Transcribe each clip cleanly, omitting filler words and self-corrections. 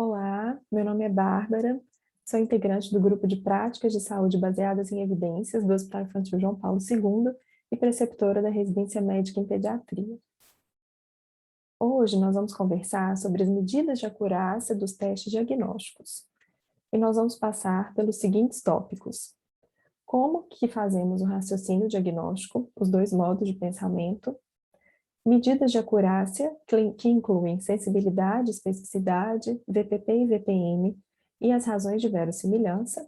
Olá, meu nome é Bárbara, sou integrante do Grupo de Práticas de Saúde Baseadas em Evidências do Hospital Infantil João Paulo II e preceptora da Residência Médica em Pediatria. Hoje nós vamos conversar sobre as medidas de acurácia dos testes diagnósticos. E nós vamos passar pelos seguintes tópicos: como que fazemos o raciocínio diagnóstico, os dois modos de pensamento, medidas de acurácia, que incluem sensibilidade, especificidade, VPP e VPM, e as razões de verossimilhança.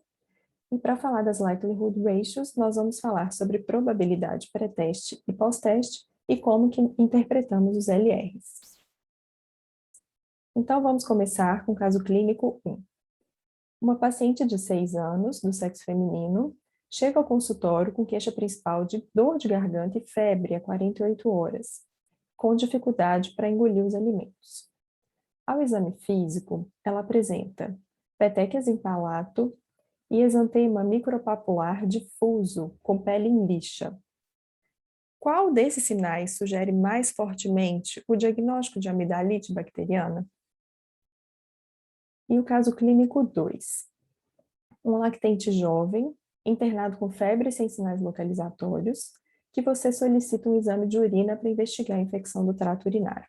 E para falar das likelihood ratios, nós vamos falar sobre probabilidade pré-teste e pós-teste e como que interpretamos os LRs. Então, vamos começar com o caso clínico 1. Uma paciente de 6 anos, do sexo feminino, chega ao consultório com queixa principal de dor de garganta e febre há 48 horas, com dificuldade para engolir os alimentos. Ao exame físico, ela apresenta petequias em palato e exantema micropapular difuso, com pele em lixa. Qual desses sinais sugere mais fortemente o diagnóstico de amidalite bacteriana? E o caso clínico 2. Um lactente jovem, internado com febre sem sinais localizatórios, que você solicita um exame de urina para investigar a infecção do trato urinário.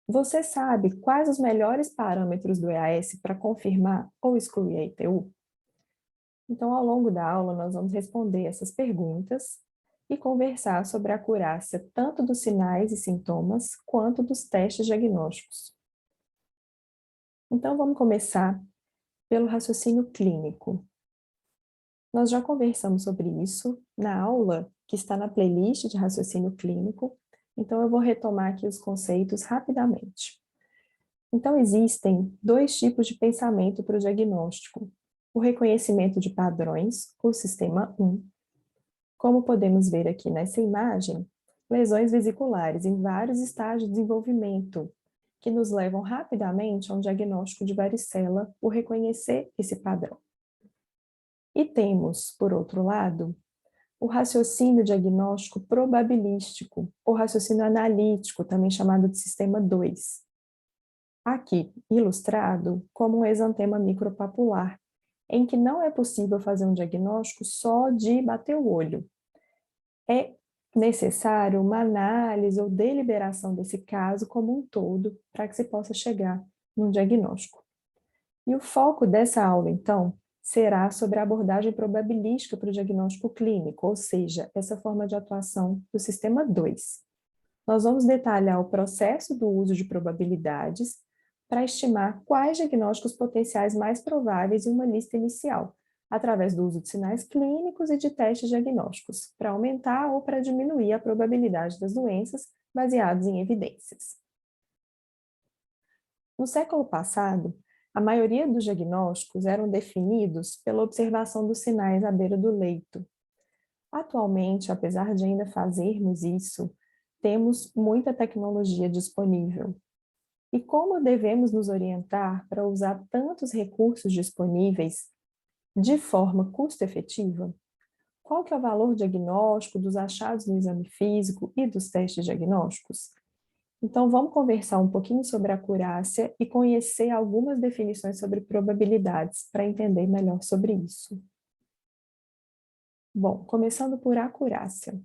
Você sabe quais os melhores parâmetros do EAS para confirmar ou excluir a ITU? Então, ao longo da aula, nós vamos responder essas perguntas e conversar sobre a acurácia tanto dos sinais e sintomas quanto dos testes diagnósticos. Então, vamos começar pelo raciocínio clínico. Nós já conversamos sobre isso na aula que está na playlist de raciocínio clínico, então eu vou retomar aqui os conceitos rapidamente. Então, existem dois tipos de pensamento para o diagnóstico: o reconhecimento de padrões, o sistema 1. Como podemos ver aqui nessa imagem, lesões vesiculares em vários estágios de desenvolvimento, que nos levam rapidamente a um diagnóstico de varicela por reconhecer esse padrão. E temos, por outro lado, o raciocínio diagnóstico probabilístico, ou raciocínio analítico, também chamado de sistema 2. Aqui, ilustrado como um exantema micropapular, em que não é possível fazer um diagnóstico só de bater o olho. É necessário uma análise ou deliberação desse caso como um todo, para que se possa chegar num diagnóstico. E o foco dessa aula, então, será sobre a abordagem probabilística para o diagnóstico clínico, ou seja, essa forma de atuação do sistema 2. Nós vamos detalhar o processo do uso de probabilidades para estimar quais diagnósticos potenciais mais prováveis em uma lista inicial, através do uso de sinais clínicos e de testes diagnósticos, para aumentar ou para diminuir a probabilidade das doenças baseados em evidências. No século passado, a maioria dos diagnósticos eram definidos pela observação dos sinais à beira do leito. Atualmente, apesar de ainda fazermos isso, temos muita tecnologia disponível. E como devemos nos orientar para usar tantos recursos disponíveis de forma custo-efetiva? Qual que é o valor diagnóstico dos achados no exame físico e dos testes diagnósticos? Então, vamos conversar um pouquinho sobre a acurácia e conhecer algumas definições sobre probabilidades para entender melhor sobre isso. Bom, começando por acurácia.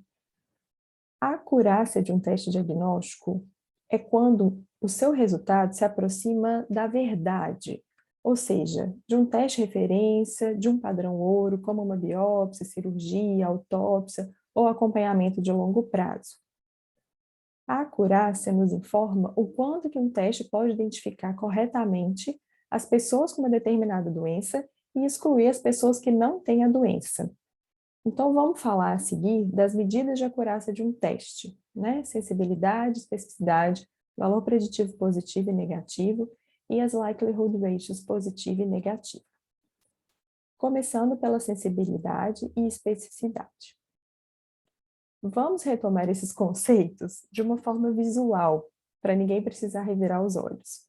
A acurácia de um teste diagnóstico é quando o seu resultado se aproxima da verdade, ou seja, de um teste de referência, de um padrão ouro, como uma biópsia, cirurgia, autópsia ou acompanhamento de longo prazo. A acurácia nos informa o quanto que um teste pode identificar corretamente as pessoas com uma determinada doença e excluir as pessoas que não têm a doença. Então, vamos falar a seguir das medidas de acurácia de um teste, né? Sensibilidade, especificidade, valor preditivo positivo e negativo, e as likelihood ratios positiva e negativa. Começando pela sensibilidade e especificidade. Vamos retomar esses conceitos de uma forma visual, para ninguém precisar revirar os olhos.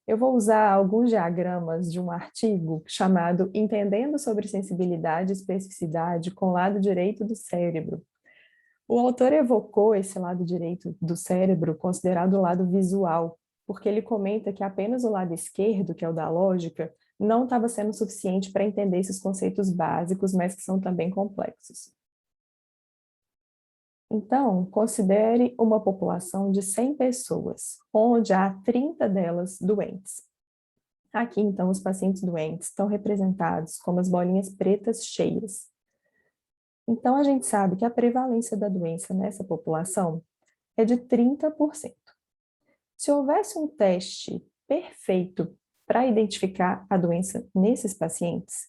Eu vou usar alguns diagramas de um artigo chamado Entendendo sobre Sensibilidade e Especificidade com o lado direito do cérebro. O autor evocou esse lado direito do cérebro, considerado o lado visual, porque ele comenta que apenas o lado esquerdo, que é o da lógica, não estava sendo suficiente para entender esses conceitos básicos, mas que são também complexos. Então, considere uma população de 100 pessoas, onde há 30 delas doentes. Aqui, então, os pacientes doentes estão representados como as bolinhas pretas cheias. Então, a gente sabe que a prevalência da doença nessa população é de 30%. Se houvesse um teste perfeito para identificar a doença nesses pacientes,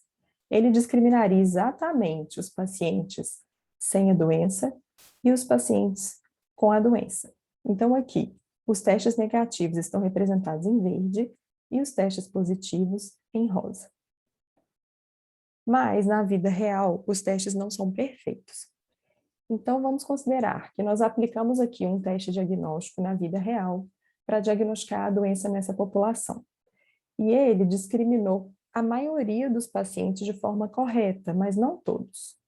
ele discriminaria exatamente os pacientes sem a doença e os pacientes com a doença. Então, aqui, os testes negativos estão representados em verde e os testes positivos em rosa. Mas, na vida real, os testes não são perfeitos. Então, vamos considerar que nós aplicamos aqui um teste diagnóstico na vida real para diagnosticar a doença nessa população. E ele discriminou a maioria dos pacientes de forma correta, mas não todos.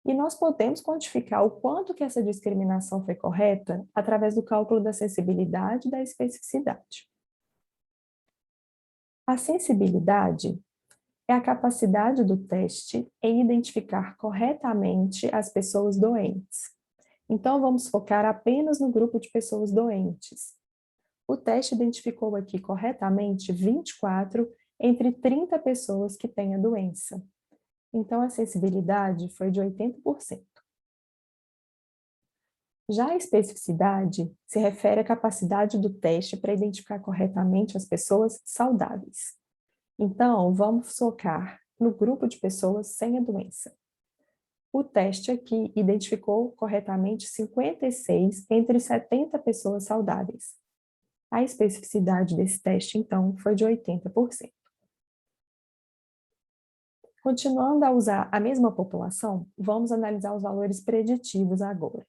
E nós podemos quantificar o quanto que essa discriminação foi correta através do cálculo da sensibilidade e da especificidade. A sensibilidade é a capacidade do teste em identificar corretamente as pessoas doentes. Então, vamos focar apenas no grupo de pessoas doentes. O teste identificou aqui corretamente 24 entre 30 pessoas que têm a doença. Então, a sensibilidade foi de 80%. Já a especificidade se refere à capacidade do teste para identificar corretamente as pessoas saudáveis. Então, vamos focar no grupo de pessoas sem a doença. O teste aqui identificou corretamente 56 entre 70 pessoas saudáveis. A especificidade desse teste, então, foi de 80%. Continuando a usar a mesma população, vamos analisar os valores preditivos agora.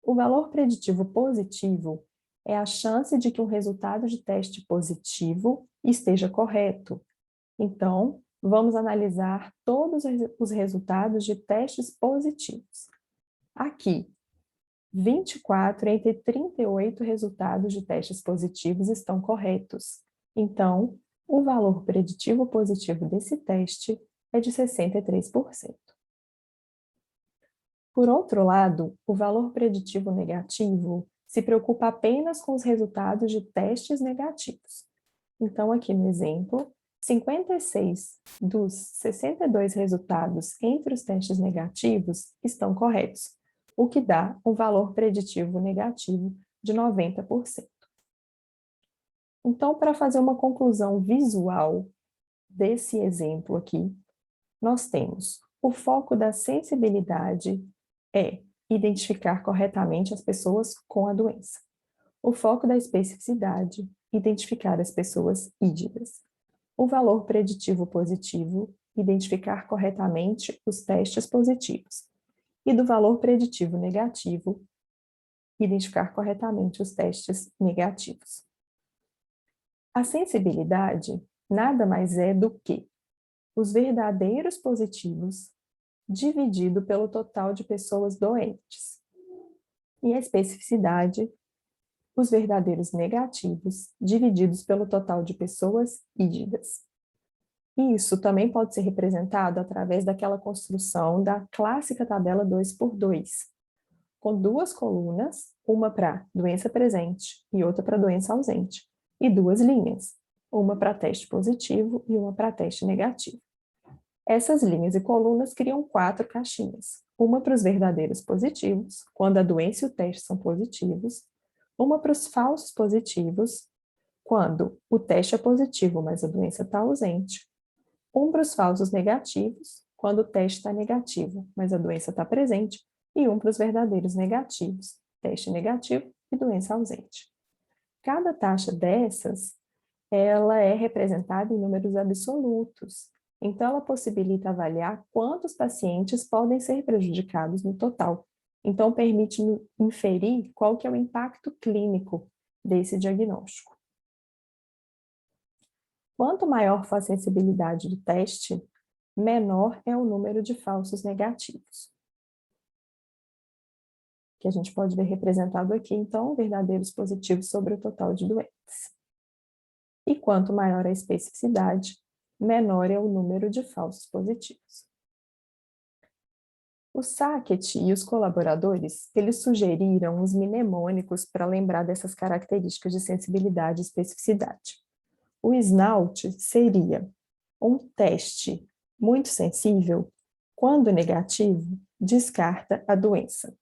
O valor preditivo positivo é a chance de que um resultado de teste positivo esteja correto. Então, vamos analisar todos os resultados de testes positivos. Aqui, 24 entre 38 resultados de testes positivos estão corretos. Então, o valor preditivo positivo desse teste é de 63%. Por outro lado, o valor preditivo negativo se preocupa apenas com os resultados de testes negativos. Então, aqui no exemplo, 56 dos 62 resultados entre os testes negativos estão corretos, o que dá um valor preditivo negativo de 90%. Então, para fazer uma conclusão visual desse exemplo aqui, nós temos o foco da sensibilidade é identificar corretamente as pessoas com a doença. O foco da especificidade, identificar as pessoas ídidas. O valor preditivo positivo, identificar corretamente os testes positivos. E do valor preditivo negativo, identificar corretamente os testes negativos. A sensibilidade nada mais é do que os verdadeiros positivos dividido pelo total de pessoas doentes. E a especificidade, os verdadeiros negativos divididos pelo total de pessoas ídidas. Isso também pode ser representado através daquela construção da clássica tabela 2x2, com duas colunas, uma para doença presente e outra para doença ausente, e duas linhas, uma para teste positivo e uma para teste negativo. Essas linhas e colunas criam 4 caixinhas, uma para os verdadeiros positivos, quando a doença e o teste são positivos, uma para os falsos positivos, quando o teste é positivo, mas a doença está ausente, um para os falsos negativos, quando o teste está negativo, mas a doença está presente, e um para os verdadeiros negativos, teste negativo e doença ausente. Cada taxa dessas, ela é representada em números absolutos, então ela possibilita avaliar quantos pacientes podem ser prejudicados no total. Então permite inferir qual que é o impacto clínico desse diagnóstico. Quanto maior for a sensibilidade do teste, menor é o número de falsos negativos. que a gente pode ver representado aqui, então, verdadeiros positivos sobre o total de doentes. E quanto maior a especificidade, menor é o número de falsos positivos. O Sackett e os colaboradores, eles sugeriram os mnemônicos para lembrar dessas características de sensibilidade e especificidade. O SNOUT seria um teste muito sensível, quando negativo, descarta a doença.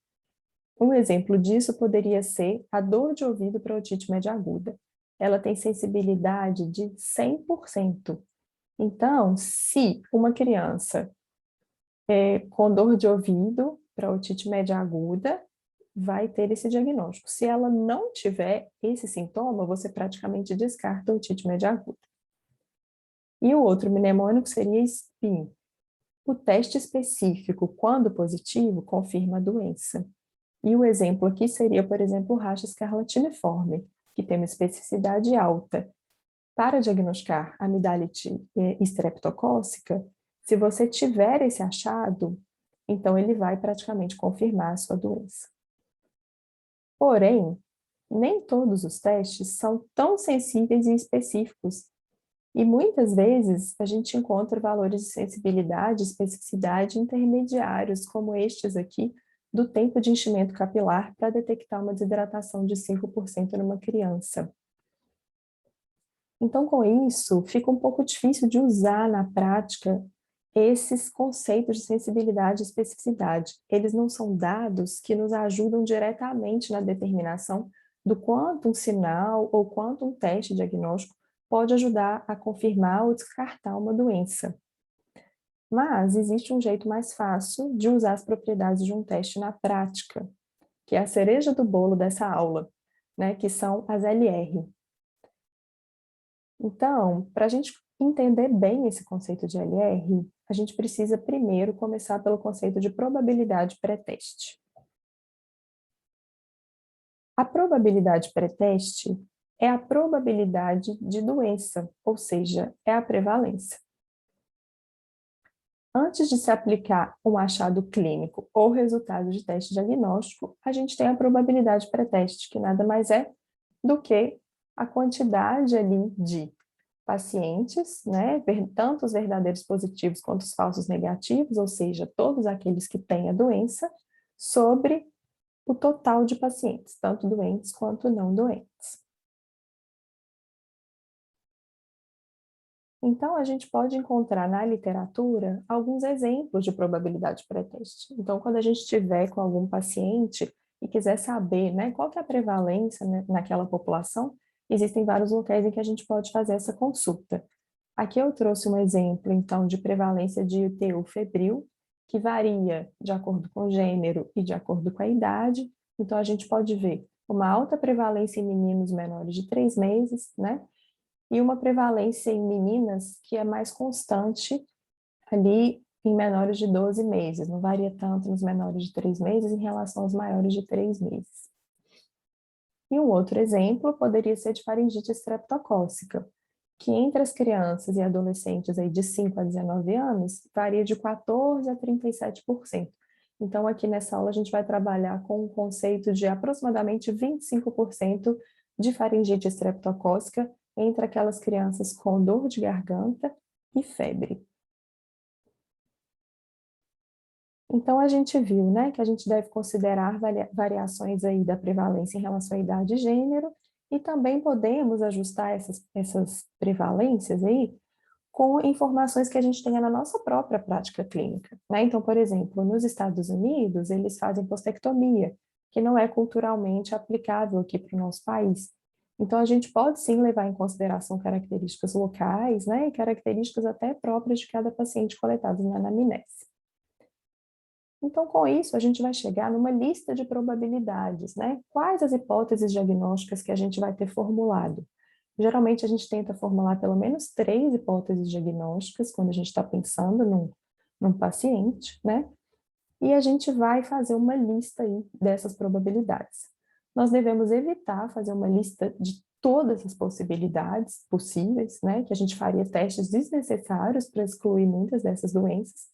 Um exemplo disso poderia ser a dor de ouvido para otite média aguda. Ela tem sensibilidade de 100%. Então, se uma criança com dor de ouvido para otite média aguda, vai ter esse diagnóstico. Se ela não tiver esse sintoma, você praticamente descarta a otite média aguda. E o outro mnemônico seria SPIN. O teste específico, quando positivo, confirma a doença. E o exemplo aqui seria, por exemplo, o racha escarlatiniforme, que tem uma especificidade alta. Para diagnosticar amidalite estreptocócica, se você tiver esse achado, então ele vai praticamente confirmar a sua doença. Porém, nem todos os testes são tão sensíveis e específicos. E muitas vezes a gente encontra valores de sensibilidade e especificidade intermediários, como estes aqui, do tempo de enchimento capilar para detectar uma desidratação de 5% numa criança. Então, com isso, fica um pouco difícil de usar na prática esses conceitos de sensibilidade e especificidade. Eles não são dados que nos ajudam diretamente na determinação do quanto um sinal ou quanto um teste diagnóstico pode ajudar a confirmar ou descartar uma doença. Mas existe um jeito mais fácil de usar as propriedades de um teste na prática, que é a cereja do bolo dessa aula, né, que são as LR. Então, para a gente entender bem esse conceito de LR, a gente precisa primeiro começar pelo conceito de probabilidade pré-teste. A probabilidade pré-teste é a probabilidade de doença, ou seja, é a prevalência. Antes de se aplicar um achado clínico ou resultado de teste diagnóstico, a gente tem a probabilidade pré-teste, que nada mais é do que a quantidade ali de pacientes, né, tanto os verdadeiros positivos quanto os falsos negativos, ou seja, todos aqueles que têm a doença, sobre o total de pacientes, tanto doentes quanto não doentes. Então, a gente pode encontrar na literatura alguns exemplos de probabilidade pré-teste. Então, quando a gente estiver com algum paciente e quiser saber, né, qual que é a prevalência, né, naquela população, existem vários locais em que a gente pode fazer essa consulta. Aqui eu trouxe um exemplo, então, de prevalência de UTU febril, que varia de acordo com o gênero e de acordo com a idade. Então, a gente pode ver uma alta prevalência em meninos menores de 3 meses, né? E uma prevalência em meninas que é mais constante ali em menores de 12 meses, não varia tanto nos menores de 3 meses em relação aos maiores de 3 meses. E um outro exemplo poderia ser de faringite estreptocócica, que entre as crianças e adolescentes aí de 5 a 19 anos varia de 14% a 37%. Então, aqui nessa aula a gente vai trabalhar com o conceito de aproximadamente 25% de faringite estreptocócica entre aquelas crianças com dor de garganta e febre. Então, a gente viu, né, que a gente deve considerar variações aí da prevalência em relação à idade e gênero, e também podemos ajustar essas prevalências aí com informações que a gente tenha na nossa própria prática clínica, né? Então, por exemplo, nos Estados Unidos, eles fazem postectomia, que não é culturalmente aplicável aqui para o nosso país. Então, a gente pode sim levar em consideração características locais, né, e características até próprias de cada paciente coletadas na anamnese. Então, com isso, a gente vai chegar numa lista de probabilidades, né? Quais as hipóteses diagnósticas que a gente vai ter formulado? Geralmente, a gente tenta formular pelo menos 3 hipóteses diagnósticas quando a gente está pensando num paciente, né? E a gente vai fazer uma lista aí dessas probabilidades. Nós devemos evitar fazer uma lista de todas as possibilidades possíveis, né? Que a gente faria testes desnecessários para excluir muitas dessas doenças.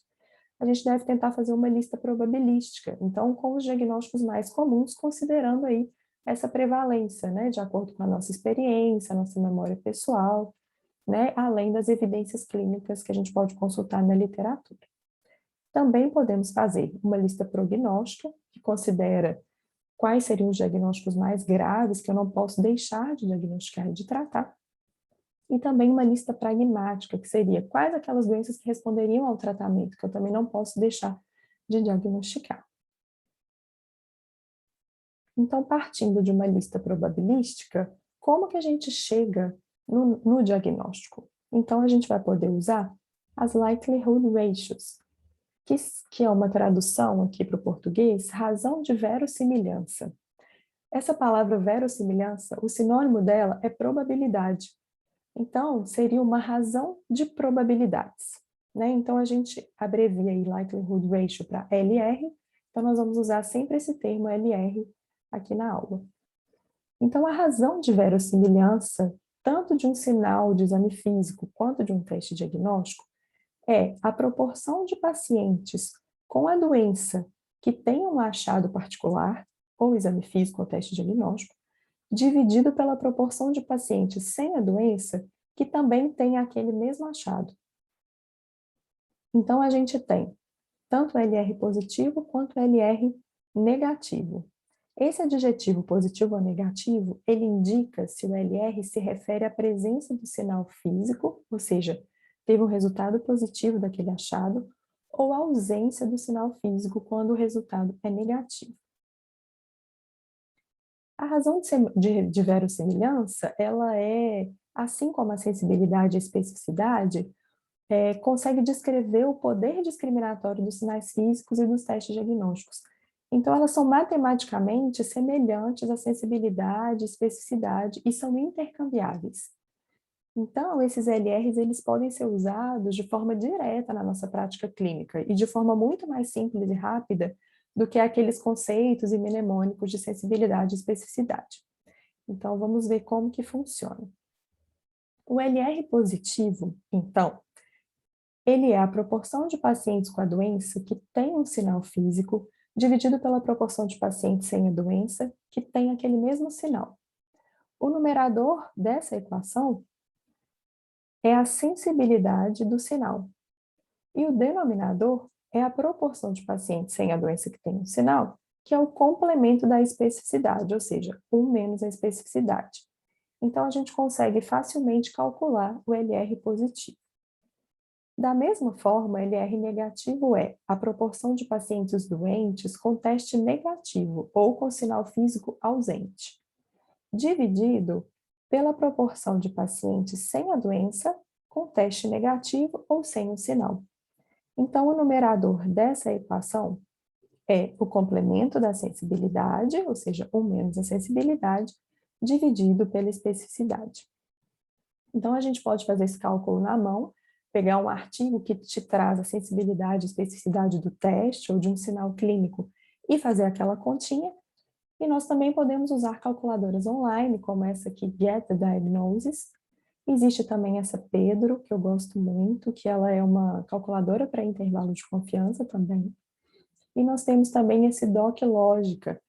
a gente deve tentar fazer uma lista probabilística, então com os diagnósticos mais comuns, considerando aí essa prevalência, né, de acordo com a nossa experiência, a nossa memória pessoal, né, além das evidências clínicas que a gente pode consultar na literatura. Também podemos fazer uma lista prognóstica, que considera quais seriam os diagnósticos mais graves que eu não posso deixar de diagnosticar e de tratar, e também uma lista pragmática, que seria quais aquelas doenças que responderiam ao tratamento, que eu também não posso deixar de diagnosticar. Então, partindo de uma lista probabilística, como que a gente chega no diagnóstico? Então, a gente vai poder usar as likelihood ratios, que é uma tradução aqui para o português, razão de verossimilhança. Essa palavra verossimilhança, o sinônimo dela é probabilidade. Então, seria uma razão de probabilidades, né? Então, a gente abrevia aí likelihood ratio para LR, então nós vamos usar sempre esse termo LR aqui na aula. Então, a razão de verossimilhança, tanto de um sinal de exame físico quanto de um teste diagnóstico, é a proporção de pacientes com a doença que tem um achado particular, ou exame físico ou teste diagnóstico, dividido pela proporção de pacientes sem a doença que também tem aquele mesmo achado. Então, a gente tem tanto LR positivo quanto LR negativo. Esse adjetivo positivo ou negativo, ele indica se o LR se refere à presença do sinal físico, ou seja, teve um resultado positivo daquele achado, ou a ausência do sinal físico quando o resultado é negativo. A razão de verossimilhança, ela é, assim como a sensibilidade e a especificidade, consegue descrever o poder discriminatório dos sinais físicos e dos testes diagnósticos. Então, elas são matematicamente semelhantes à sensibilidade, especificidade e são intercambiáveis. Então, esses LRs, eles podem ser usados de forma direta na nossa prática clínica e de forma muito mais simples e rápida do que aqueles conceitos e mnemônicos de sensibilidade e especificidade. Então, vamos ver como que funciona. O LR positivo, então, ele é a proporção de pacientes com a doença que tem um sinal físico dividido pela proporção de pacientes sem a doença que tem aquele mesmo sinal. O numerador dessa equação é a sensibilidade do sinal. E o denominador é a proporção de pacientes sem a doença que tem um sinal, que é o complemento da especificidade, ou seja, 1 menos a especificidade. Então, a gente consegue facilmente calcular o LR positivo. Da mesma forma, LR negativo é a proporção de pacientes doentes com teste negativo ou com sinal físico ausente, dividido pela proporção de pacientes sem a doença com teste negativo ou sem o sinal. Então, o numerador dessa equação é o complemento da sensibilidade, ou seja, 1 menos a sensibilidade, dividido pela especificidade. Então, a gente pode fazer esse cálculo na mão, pegar um artigo que te traz a sensibilidade e especificidade do teste ou de um sinal clínico e fazer aquela continha. E nós também podemos usar calculadoras online, como essa aqui, Get the Diagnosis. Existe também essa Pedro, que eu gosto muito, que ela é uma calculadora para intervalo de confiança também. E nós temos também esse Doc Lógica,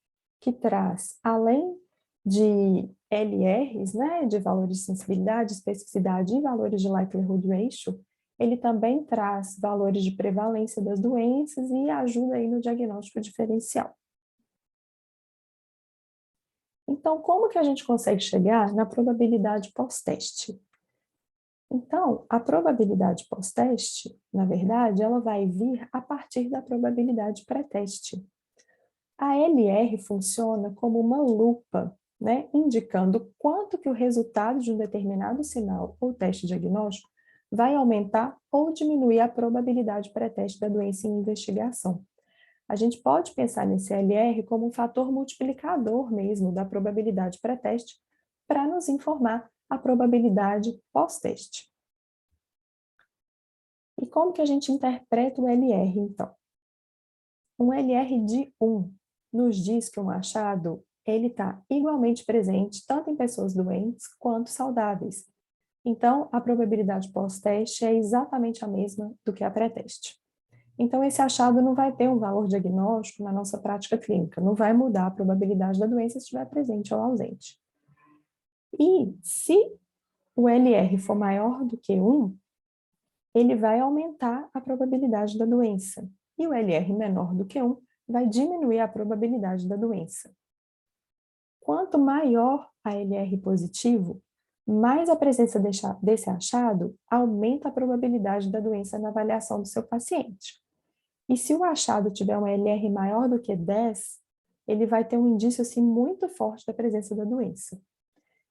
que traz, além de LRs, né, de valores de sensibilidade, especificidade e valores de likelihood ratio, ele também traz valores de prevalência das doenças e ajuda aí no diagnóstico diferencial. Então, como que a gente consegue chegar na probabilidade pós-teste? Então, a probabilidade pós-teste, na verdade, ela vai vir a partir da probabilidade pré-teste. A LR funciona como uma lupa, né, indicando quanto que o resultado de um determinado sinal ou teste diagnóstico vai aumentar ou diminuir a probabilidade pré-teste da doença em investigação. A gente pode pensar nesse LR como um fator multiplicador mesmo da probabilidade pré-teste para nos informar a probabilidade pós-teste. E como que a gente interpreta o LR, então? Um LR de 1 nos diz que um achado ele está igualmente presente tanto em pessoas doentes quanto saudáveis. Então, a probabilidade pós-teste é exatamente a mesma do que a pré-teste. Então, esse achado não vai ter um valor diagnóstico na nossa prática clínica, não vai mudar a probabilidade da doença se estiver presente ou ausente. E se o LR for maior do que 1, ele vai aumentar a probabilidade da doença. E o LR menor do que 1 vai diminuir a probabilidade da doença. Quanto maior a LR positivo, mais a presença desse achado aumenta a probabilidade da doença na avaliação do seu paciente. E se o achado tiver um LR maior do que 10, ele vai ter um indício assim, muito forte da presença da doença.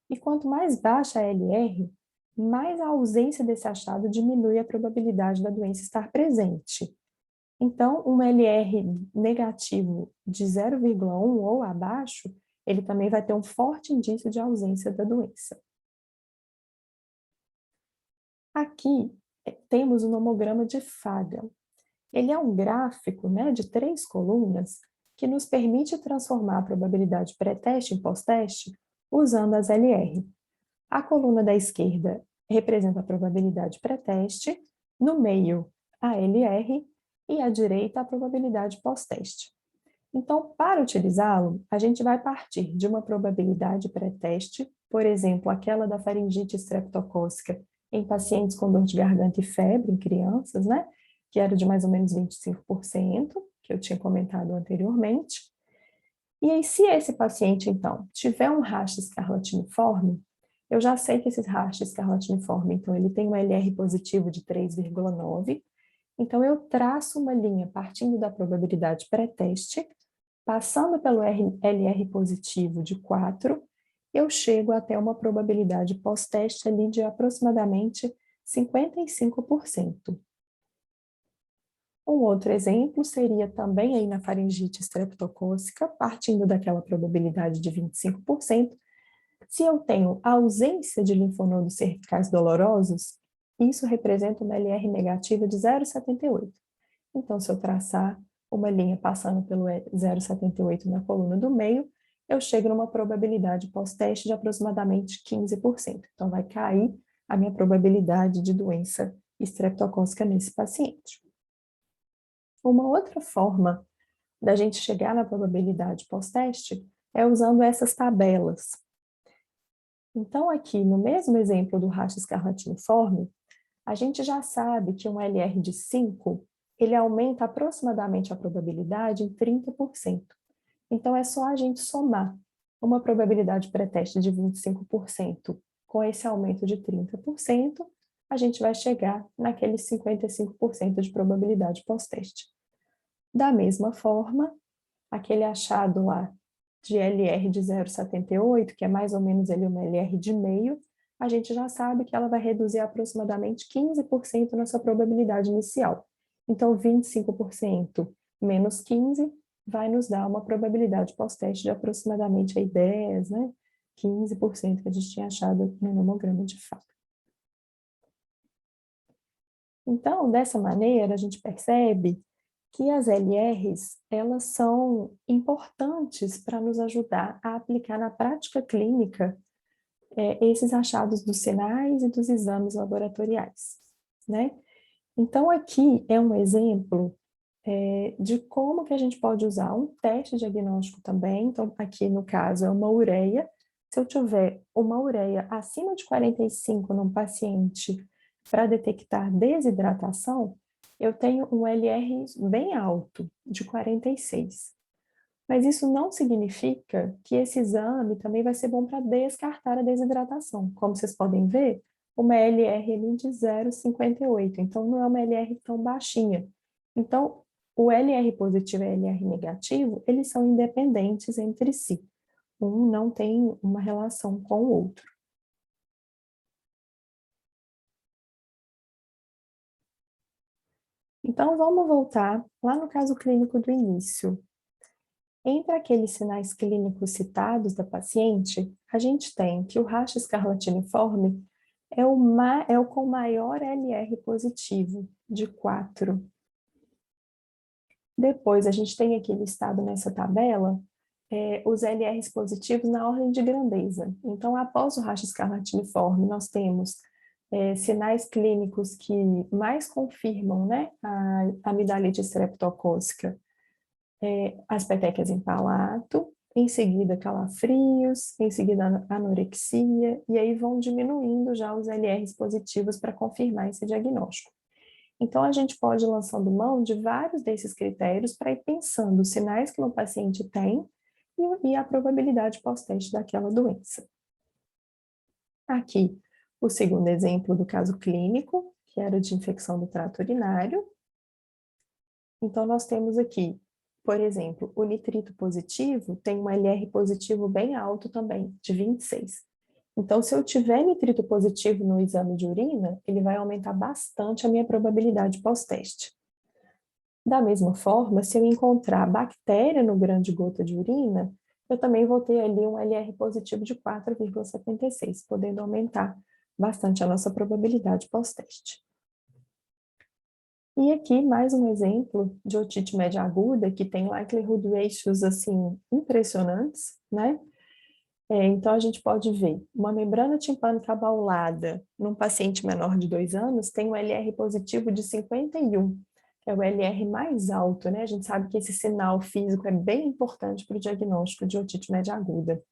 E quanto mais baixa a LR, mais a ausência desse achado diminui a probabilidade da doença estar presente. Então, um LR negativo de 0,1 ou abaixo, ele também vai ter um forte indício de ausência da doença. Aqui temos o nomograma de Fagan. Ele é um gráfico, né, de 3 colunas que nos permite transformar a probabilidade pré-teste em pós-teste usando as LR. A coluna da esquerda representa a probabilidade pré-teste, no meio a LR e à direita a probabilidade pós-teste. Então, para utilizá-lo, a gente vai partir de uma probabilidade pré-teste, por exemplo, aquela da faringite estreptocócica em pacientes com dor de garganta e febre, em crianças, né? Que era de mais ou menos 25%, que eu tinha comentado anteriormente. E aí, se esse paciente, então, tiver um raste escarlatiniforme, eu já sei que esse raste escarlatiniforme, então, ele tem um LR positivo de 3,9, então eu traço uma linha partindo da probabilidade pré-teste, passando pelo LR positivo de 4, eu chego até uma probabilidade pós-teste ali de aproximadamente 55%. Um outro exemplo seria também aí na faringite estreptocócica, partindo daquela probabilidade de 25%. Se eu tenho ausência de linfonodos cervicais dolorosos, isso representa uma LR negativa de 0,78. Então, se eu traçar uma linha passando pelo 0,78 na coluna do meio, eu chego numa probabilidade pós-teste de aproximadamente 15%. Então, vai cair a minha probabilidade de doença estreptocócica nesse paciente. Uma outra forma da gente chegar na probabilidade pós-teste é usando essas tabelas. Então, aqui no mesmo exemplo do raste escarlatiniforme, a gente já sabe que um LR de 5, ele aumenta aproximadamente a probabilidade em 30%. Então, é só a gente somar uma probabilidade pré-teste de 25% com esse aumento de 30%, a gente vai chegar naqueles 55% de probabilidade pós-teste. Da mesma forma, aquele achado lá de LR de 0,78, que é mais ou menos ali uma LR de meio, a gente já sabe que ela vai reduzir aproximadamente 15% na sua probabilidade inicial. Então, 25% menos 15 vai nos dar uma probabilidade pós-teste de aproximadamente aí 10, né? 15% que a gente tinha achado no nomograma de fato. Então, dessa maneira, a gente percebe que as LRs, elas são importantes para nos ajudar a aplicar na prática clínica esses achados dos sinais e dos exames laboratoriais, né? Então, aqui é um exemplo de como que a gente pode usar um teste diagnóstico também. Então, aqui no caso é uma ureia. Se eu tiver uma ureia acima de 45 num paciente para detectar desidratação, eu tenho um LR bem alto, de 46. Mas isso não significa que esse exame também vai ser bom para descartar a desidratação. Como vocês podem ver, uma LR ali de 0,58, então não é uma LR tão baixinha. Então, o LR positivo e o LR negativo, eles são independentes entre si. Um não tem uma relação com o outro. Então, vamos voltar lá no caso clínico do início. Entre aqueles sinais clínicos citados da paciente, a gente tem que o raste escarlatiniforme é o com maior LR positivo, de 4. Depois, a gente tem aqui listado nessa tabela os LRs positivos na ordem de grandeza. Então, após o raste escarlatiniforme, nós temos sinais clínicos que mais confirmam, né, a amidalite streptocócica, as petequias em palato, em seguida calafrios, em seguida anorexia, e aí vão diminuindo já os LRs positivos para confirmar esse diagnóstico. Então, a gente pode ir lançando mão de vários desses critérios para ir pensando os sinais que o paciente tem e a probabilidade pós-teste daquela doença. Aqui, o segundo exemplo do caso clínico, que era de infecção do trato urinário. Então, nós temos aqui, por exemplo, o nitrito positivo tem um LR positivo bem alto também, de 26. Então, se eu tiver nitrito positivo no exame de urina, ele vai aumentar bastante a minha probabilidade pós-teste. Da mesma forma, se eu encontrar bactéria no grão de gota de urina, eu também vou ter ali um LR positivo de 4,76, podendo aumentar bastante a nossa probabilidade pós-teste. E aqui, mais um exemplo de otite média aguda, que tem likelihood ratios, assim, impressionantes, né? Então, a gente pode ver uma membrana timpânica abaulada num paciente menor de 2 anos tem um LR positivo de 51, que é o LR mais alto, né? A gente sabe que esse sinal físico é bem importante para o diagnóstico de otite média aguda.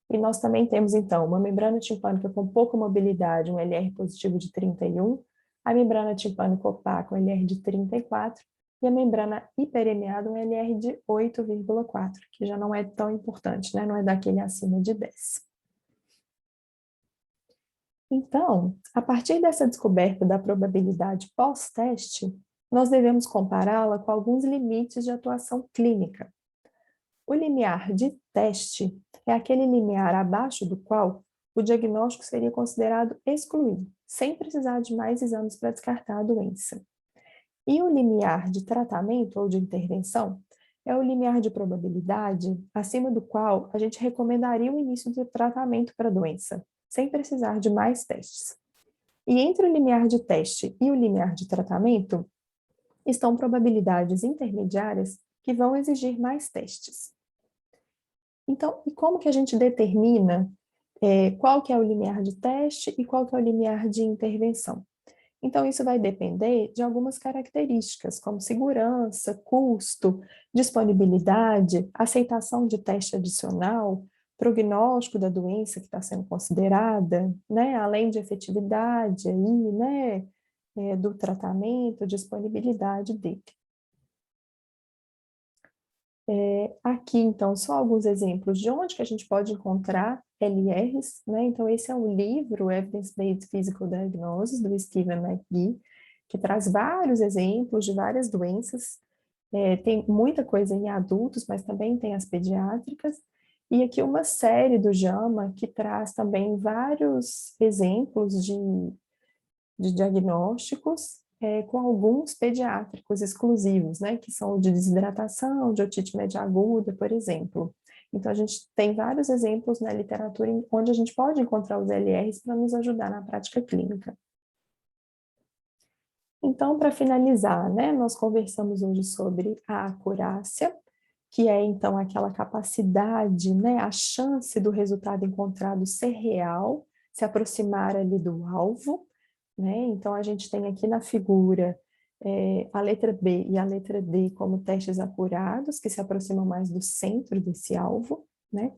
E nós também temos, então, uma membrana timpânica com pouca mobilidade, um LR positivo de 31, a membrana timpânica opaca, um LR de 34, e a membrana hiperemiada, um LR de 8,4, que já não é tão importante, né? Não é daquele acima de 10. Então, a partir dessa descoberta da probabilidade pós-teste, nós devemos compará-la com alguns limites de atuação clínica. O limiar de teste é aquele limiar abaixo do qual o diagnóstico seria considerado excluído, sem precisar de mais exames para descartar a doença. E o limiar de tratamento ou de intervenção é o limiar de probabilidade acima do qual a gente recomendaria o início do tratamento para a doença, sem precisar de mais testes. E entre o limiar de teste e o limiar de tratamento estão probabilidades intermediárias que vão exigir mais testes. Então, e como que a gente determina qual que é o limiar de teste e qual que é o limiar de intervenção? Então, isso vai depender de algumas características, como segurança, custo, disponibilidade, aceitação de teste adicional, prognóstico da doença que está sendo considerada, né, além de efetividade aí, né, do tratamento, disponibilidade dele. Aqui, então, só alguns exemplos de onde que a gente pode encontrar LRs, né? Então, esse é o livro Evidence-Based Physical Diagnosis, do Stephen McGee, que traz vários exemplos de várias doenças. Tem muita coisa em adultos, mas também tem as pediátricas. E aqui uma série do JAMA, que traz também vários exemplos de diagnósticos com alguns pediátricos exclusivos, né, que são o de desidratação, de otite média aguda, por exemplo. Então, a gente tem vários exemplos na literatura onde a gente pode encontrar os LRs para nos ajudar na prática clínica. Então, para finalizar, né, nós conversamos hoje sobre a acurácia, que é, então, aquela capacidade, né, a chance do resultado encontrado ser real, se aproximar ali do alvo, né? Então, a gente tem aqui na figura a letra B e a letra D como testes acurados, que se aproximam mais do centro desse alvo, né?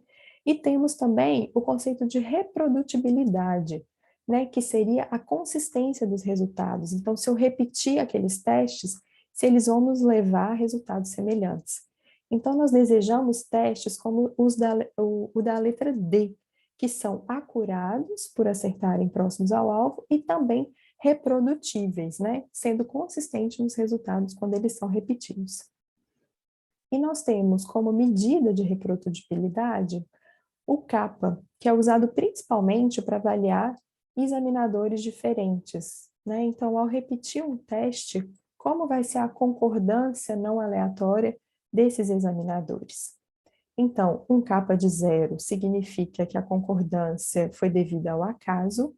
E temos também o conceito de reprodutibilidade, né? Que seria a consistência dos resultados. Então, se eu repetir aqueles testes, se eles vão nos levar a resultados semelhantes. Então, nós desejamos testes como o da letra D, que são acurados por acertarem próximos ao alvo e também reprodutíveis, né? Sendo consistente nos resultados quando eles são repetidos. E nós temos como medida de reprodutibilidade o CAPA, que é usado principalmente para avaliar examinadores diferentes, né? Então, ao repetir um teste, como vai ser a concordância não aleatória desses examinadores? Então, um capa de 0 significa que a concordância foi devida ao acaso,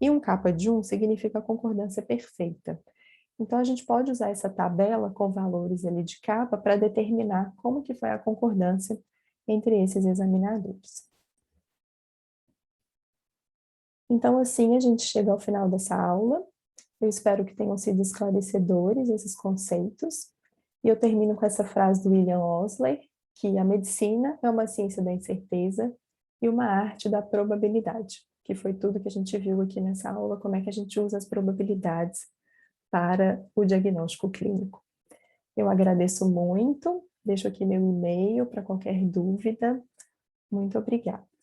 e um capa de 1 significa a concordância perfeita. Então, a gente pode usar essa tabela com valores ali de capa para determinar como que foi a concordância entre esses examinadores. Então, assim, a gente chega ao final dessa aula. Eu espero que tenham sido esclarecedores esses conceitos. E eu termino com essa frase do William Osler, que a medicina é uma ciência da incerteza e uma arte da probabilidade, que foi tudo que a gente viu aqui nessa aula, como é que a gente usa as probabilidades para o diagnóstico clínico. Eu agradeço muito, deixo aqui meu e-mail para qualquer dúvida. Muito obrigada.